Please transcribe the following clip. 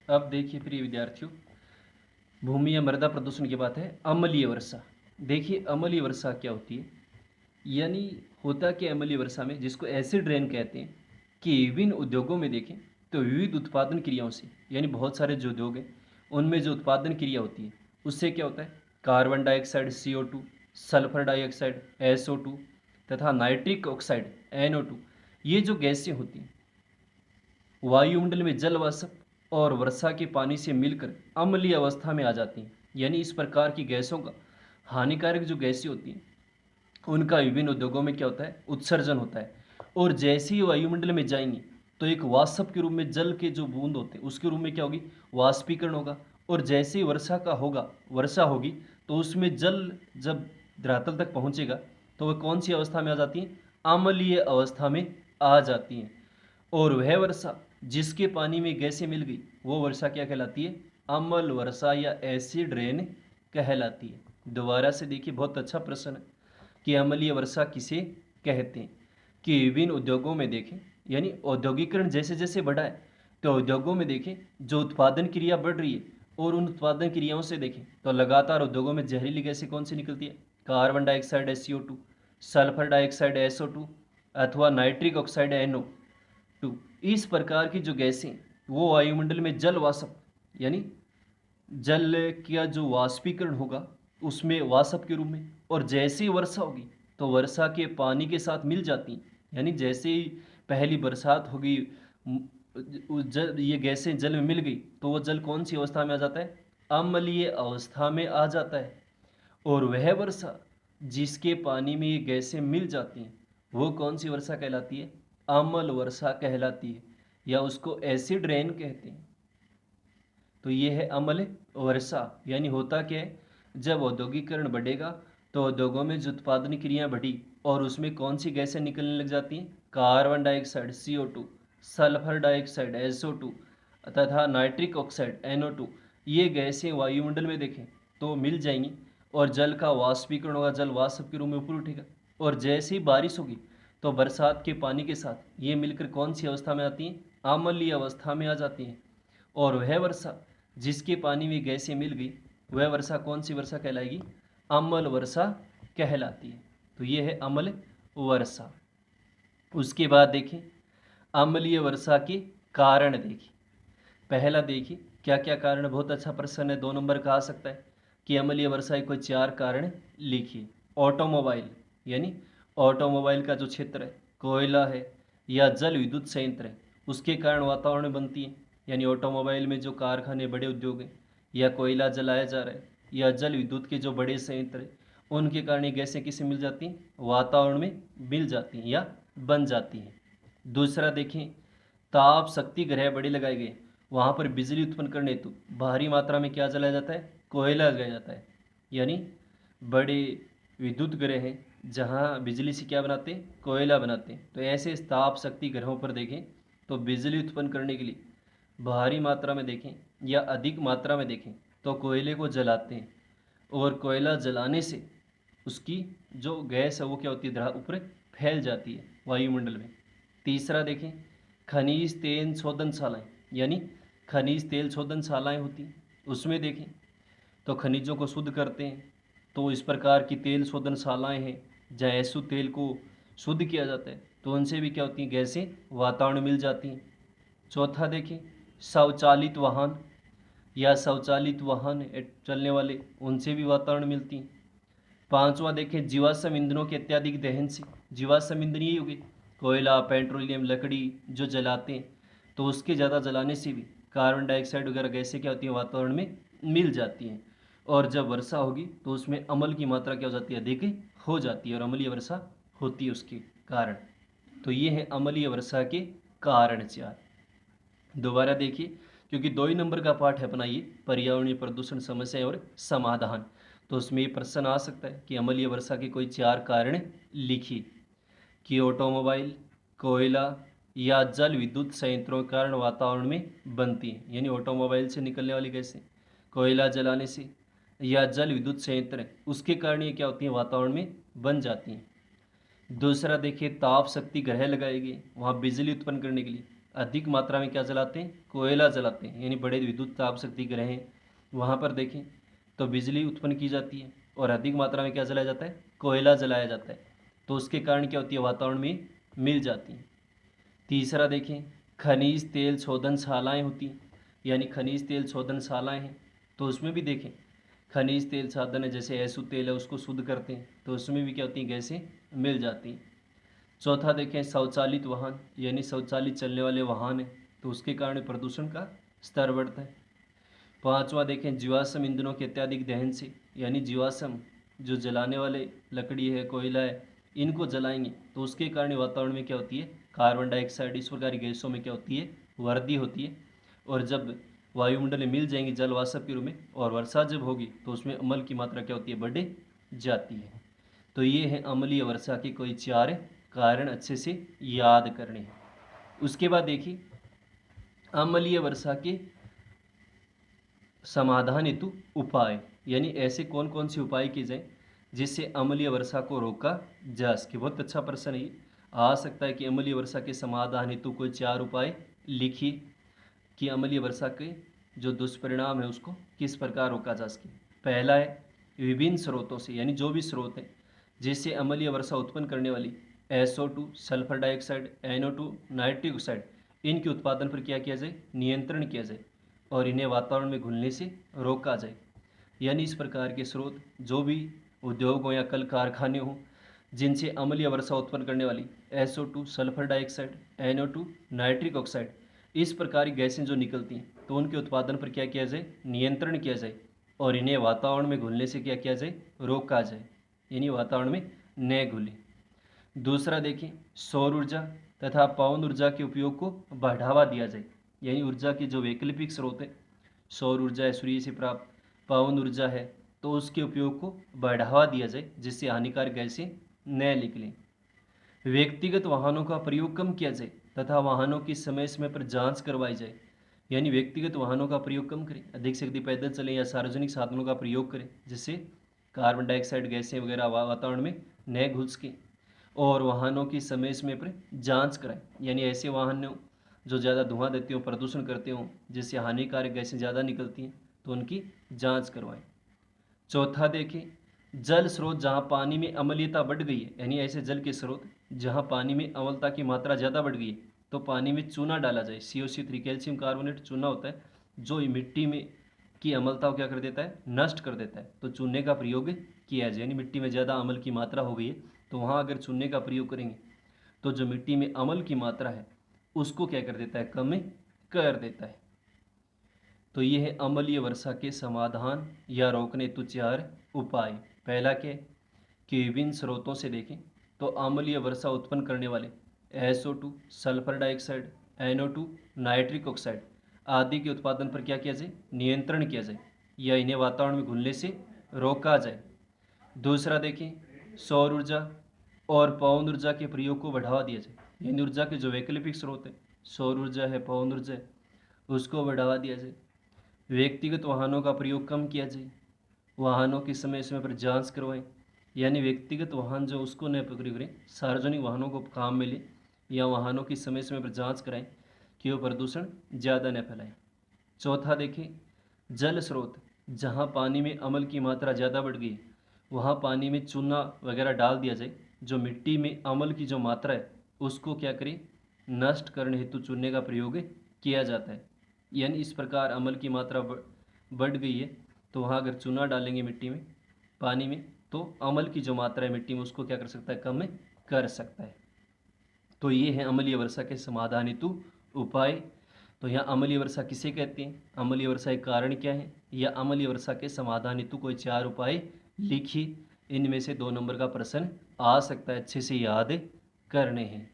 अब देखिए प्रिय विद्यार्थियों, भूमि या मृदा प्रदूषण की बात है। अम्लीय वर्षा। देखिए अम्लीय वर्षा क्या होती है, यानी होता कि अम्लीय वर्षा में, जिसको एसिड रेन कहते हैं, कि विभिन्न उद्योगों में देखें तो विविध उत्पादन क्रियाओं से, यानी बहुत सारे जो उद्योग हैं उनमें जो उत्पादन क्रिया होती है उससे क्या होता है, carbon dioxide CO2, sulphur dioxide SO2 तथा नाइट्रिक ऑक्साइड NO2, ये जो गैसें होती हैं वायुमंडल में जल वाष्प और वर्षा के पानी से मिलकर अम्लीय अवस्था में आ जाती हैं। यानी इस प्रकार की गैसों का, हानिकारक जो गैसें होती हैं उनका विभिन्न उद्योगों में क्या होता है, उत्सर्जन होता है। और जैसे ही वायुमंडल में जाएंगी तो एक वाष्प के रूप में, जल के जो बूंद होते हैं उसके रूप में क्या होगी, वाष्पीकरण होगा। और जैसे ही वर्षा का होगा, वर्षा होगी, तो उसमें जल जब धरातल तक पहुंचेगा तो वह कौन सी अवस्था में आ जाती है, अम्लीय अवस्था में आ जाती हैं। और वह वर्षा जिसके पानी में गैसें मिल गई वो वर्षा क्या कहलाती है, अम्ल वर्षा या एसिड रेन कहलाती है। दोबारा से देखिए, बहुत अच्छा प्रश्न है कि अम्लीय वर्षा किसे कहते हैं। कि विभिन्न उद्योगों में देखें, यानी औद्योगिकरण जैसे जैसे बढ़ा है तो उद्योगों में देखें जो उत्पादन क्रिया बढ़ रही है, और उन उत्पादन क्रियाओं से देखें तो लगातार उद्योगों में जहरीली गैसें कौन सी निकलती है, carbon dioxide SCO2, sulphur dioxide SO2 अथवा नाइट्रिक ऑक्साइड NO2। इस प्रकार की जो गैसें वो वायुमंडल में जल वाष्प, यानी जल का जो वाष्पीकरण होगा उसमें वाष्प के रूप में, और जैसे ही वर्षा होगी तो वर्षा के पानी के साथ मिल जाती हैं। यानी जैसे ही पहली बरसात होगी, ये गैसें जल में मिल गई तो वो जल कौन सी अवस्था में आ जाता है, अम्लीय अवस्था में आ जाता है। और वह वर्षा जिसके पानी में ये गैसें मिल जाती हैं वो कौन सी वर्षा कहलाती है, अम्ल वर्षा कहलाती है, या उसको एसिड रेन कहते हैं। तो ये है अम्ल वर्षा। यानी होता क्या है, जब औद्योगिकरण बढ़ेगा तो उद्योगों में जो उत्पादन क्रिया बढ़ी और उसमें कौन सी गैसें निकलने लग जाती हैं, carbon dioxide CO2, sulphur dioxide SO2 तथा नाइट्रिक ऑक्साइड NO2, ये गैसें वायुमंडल में देखें तो मिल जाएंगी और जल का वाष्पीकरण होगा, जल वाष्प के रूप में ऊपर उठेगा। और जैसे ही बारिश होगी तो बरसात के पानी के साथ ये मिलकर कौन सी अवस्था में आती हैं, अम्लीय अवस्था में आ जाती हैं। और वह वर्षा जिसके पानी में गैसें मिल गई वह वर्षा कौन सी वर्षा कहलाएगी, अम्ल वर्षा कहलाती है। तो ये है अम्ल वर्षा। उसके बाद देखें अम्लीय वर्षा के कारण। देखिए पहला, देखिए क्या क्या कारण, बहुत अच्छा प्रश्न है, 2 नंबर का आ सकता है कि अम्लीय वर्षा के कोई 4 कारण लिखिए। ऑटोमोबाइल, यानी ऑटोमोबाइल का जो क्षेत्र है, कोयला है या जल विद्युत संयंत्र है, उसके कारण वातावरण में बनती है। यानी ऑटोमोबाइल में जो कारखाने, बड़े उद्योग हैं, या कोयला जलाया जा रहा है, या जल विद्युत के जो बड़े संयंत्र हैं, उनके कारण ये गैसें किसे मिल जाती हैं, वातावरण में मिल जाती हैं या बन जाती हैं। दूसरा देखें, ताप शक्ति ग्रह बड़े लगाए गए, वहाँ पर बिजली उत्पन्न करने हेतु भारी मात्रा में क्या जलाया जाता है, कोयला जलाया जाता है। यानी बड़े विद्युत ग्रह हैं जहाँ बिजली से क्या बनाते हैं, कोयला बनाते हैं। तो ऐसे ताप शक्ति ग्रहों पर देखें तो बिजली उत्पन्न करने के लिए भारी मात्रा में देखें या अधिक मात्रा में देखें तो कोयले को जलाते हैं। और कोयला जलाने से उसकी जो गैस है वो क्या होती है, ऊपर फैल जाती है वायुमंडल में। तीसरा देखें, खनिज तेल शोधनशालाएँ, यानी खनिज तेल शोधनशालाएँ होती हैं, उसमें देखें तो खनिजों को शुद्ध करते हैं। तो इस प्रकार की तेल शोधनशालाएँ हैं जहाँ एसु तेल को शुद्ध किया जाता है, तो उनसे भी क्या होती हैं, गैसें वातावरण में मिल जाती हैं। चौथा देखें, स्वचालित वाहन या स्वचालित वाहन चलने वाले, उनसे भी वातावरण मिलती हैं। पांचवा देखें, जीवाश्म ईंधनों के अत्यधिक दहन से, जीवाश्म ईंधन यही होगी, कोयला, पेट्रोलियम, लकड़ी जो जलाते हैं, तो उसके ज़्यादा जलाने से भी कार्बन डाइऑक्साइड वगैरह गैसें क्या होती हैं, वातावरण में मिल जाती हैं। और जब वर्षा होगी तो उसमें अम्ल की मात्रा क्या हो जाती है, अधिक हो जाती है, और अम्लीय वर्षा होती है उसके कारण। तो ये है अम्लीय वर्षा के कारण 4। दोबारा देखिए, क्योंकि 2 ही नंबर का पाठ है अपना ये, पर्यावरणीय प्रदूषण समस्या और समाधान, तो उसमें ये प्रश्न आ सकता है कि अम्लीय वर्षा के कोई 4 कारण लिखिए। कि ऑटोमोबाइल, कोयला या जल विद्युत संयंत्रों के कारण वातावरण में बनती हैं। यानी ऑटोमोबाइल से निकलने वाली गैसें, कोयला जलाने से, या जल विद्युत संयंत्र उसके कारण ये क्या होती हैं, वातावरण में बन जाती हैं। दूसरा देखिए, ताप शक्ति ग्रह लगाए गए वहाँ बिजली उत्पन्न करने के लिए, अधिक मात्रा में क्या जलाते हैं, कोयला जलाते हैं, यानी बड़े विद्युत ताप शक्ति ग्रह हैं वहाँ पर देखें तो बिजली उत्पन्न की जाती है और अधिक मात्रा में क्या जलाया जाता है, कोयला जलाया जाता है, तो उसके कारण क्या होती है, वातावरण में मिल जाती है। तीसरा देखें, खनिज तेल शोधनशालाएँ होती हैं, यानी खनिज तेल शोधनशालाएँ हैं, तो उसमें भी देखें खनिज तेल साधन है, जैसे एसु तेल है उसको शुद्ध करते हैं, तो उसमें भी क्या होती हैं, गैसें मिल जाती हैं। चौथा देखें, स्वचालित वाहन, यानी स्वचालित चलने वाले वाहन हैं, तो उसके कारण प्रदूषण का स्तर बढ़ता है। पांचवा देखें, जीवाश्म ईंधनों के अत्यधिक दहन से, यानी जीवाश्म जो जलाने वाले लकड़ी है, कोयला है, इनको जलाएंगे तो उसके कारण वातावरण में क्या होती है, कार्बन डाइऑक्साइड इस प्रकार की गैसों में क्या होती है, वृद्धि होती है। और जब वायुमंडल में मिल जाएंगी जल वाष्प के रूप में और वर्षा जब होगी तो उसमें अम्ल की मात्रा क्या होती है, बढ़ जाती है। तो ये है अम्लीय वर्षा के कोई 4 कारण अच्छे से याद करने हैं। उसके बाद देखिए अम्लीय वर्षा के समाधान हेतु उपाय, यानी ऐसे कौन कौन से उपाय किए जाएं जिससे अम्लीय वर्षा को रोका जा सके। बहुत अच्छा प्रश्न है ये, आ सकता है कि अम्लीय वर्षा के समाधान हेतु कोई 4 उपाय लिखिए कि अम्लीय वर्षा के जो दुष्परिणाम है उसको किस प्रकार रोका जा सके। पहला है विभिन्न स्रोतों से, यानी जो भी स्रोत है जिससे अम्लीय वर्षा उत्पन्न करने वाली SO2 sulphur dioxide, NO2 nitric oxide, इनके उत्पादन पर क्या किया जाए, नियंत्रण किया जाए और इन्हें वातावरण में घुलने से रोका जाए। यानी इस प्रकार के स्रोत जो भी उद्योग हो या कल कारखाने हों जिनसे अम्लीय वर्षा उत्पन्न करने वाली SO2 sulphur dioxide, NO2 nitric oxide, इस प्रकार की गैसें जो निकलती हैं तो उनके उत्पादन पर क्या किया जाए, नियंत्रण किया जाए और इन्हें वातावरण में घुलने से क्या किया जाए, रोका जाए, यानी वातावरण में न घुले। दूसरा देखें, सौर ऊर्जा तथा पवन ऊर्जा के उपयोग को बढ़ावा दिया जाए, यानी ऊर्जा के जो वैकल्पिक स्रोत है, सौर ऊर्जा है सूर्य से प्राप्त, पवन ऊर्जा है, तो उसके उपयोग को बढ़ावा दिया जाए जिससे हानिकारक गैसें न निकलें। व्यक्तिगत वाहनों का प्रयोग कम किया जाए तथा वाहनों की समय समय पर जांच करवाई जाए, यानी व्यक्तिगत वाहनों का प्रयोग कम करें, अधिक से अधिक पैदल चलें या सार्वजनिक साधनों का प्रयोग करें जिससे कार्बन डाइऑक्साइड गैसें वगैरह वातावरण में न घुल सकें। और वाहनों की समय समय पर जांच कराएं, यानी ऐसे वाहन जो ज़्यादा धुआं देते हों, प्रदूषण करते हों, जिससे हानिकारक गैसें ज़्यादा निकलती हैं तो उनकी जांच करवाएं। चौथा देखें, जल स्रोत जहाँ पानी में अम्लीयता बढ़ गई है, यानी ऐसे जल के स्रोत जहाँ पानी में अम्लता की मात्रा ज़्यादा बढ़ गई है तो पानी में चूना डाला जाए। COC3 कैल्शियम कार्बोनेट चूना होता है जो मिट्टी में की अम्लता को क्या कर देता है, नष्ट कर देता है, तो चूने का प्रयोग किया जाए। यानी मिट्टी में ज़्यादा अम्ल की मात्रा हो गई है तो वहाँ अगर चूने का प्रयोग करेंगे तो जो मिट्टी में अम्ल की मात्रा है उसको क्या कर देता है, कम कर देता है। तो ये है अम्लीय वर्षा के समाधान या रोकने हेतु 4 उपाय। पहला क्या है कि विभिन्न स्रोतों से देखें तो अम्लीय वर्षा उत्पन्न करने वाले SO2 sulphur dioxide, NO2 nitric oxide आदि के उत्पादन पर क्या किया जाए, नियंत्रण किया जाए या इन्हें वातावरण में घुलने से रोका जाए। दूसरा देखें, सौर ऊर्जा और पवन ऊर्जा के प्रयोग को बढ़ावा दिया जाए, यानी ऊर्जा के जो वैकल्पिक स्रोत है, सौर ऊर्जा है, पवन ऊर्जा है, उसको बढ़ावा दिया जाए। व्यक्तिगत वाहनों का प्रयोग कम किया जाए, वाहनों की समय समय पर जांच करवाएं, यानी व्यक्तिगत वाहन जो उसको न प्रयोग करें, सार्वजनिक वाहनों को काम में लें या वाहनों की समय समय पर जांच कराएं कि वो प्रदूषण ज़्यादा न फैलाएं। चौथा देखें, जल स्रोत जहाँ पानी में अम्ल की मात्रा ज़्यादा बढ़ गई वहाँ पानी में चूना वगैरह डाल दिया जाए, जो मिट्टी में अम्ल की जो मात्रा है उसको क्या करें, नष्ट करने हेतु चूने का प्रयोग किया जाता है। यानी इस प्रकार अम्ल की मात्रा बढ़ गई है तो वहाँ अगर चूना डालेंगे मिट्टी में, पानी में, तो अम्ल की जो मात्रा है मिट्टी में उसको क्या कर सकता है, कम कर सकता है। तो ये है अम्लीय वर्षा के समाधान हेतु उपाय। तो यहाँ अम्लीय वर्षा किसे कहते हैं, अम्लीय वर्षा के कारण क्या है, या अम्लीय वर्षा के समाधान हेतु कोई 4 उपाय लिखिए। इनमें से 2 नंबर का प्रश्न आ सकता है, अच्छे से याद करने हैं।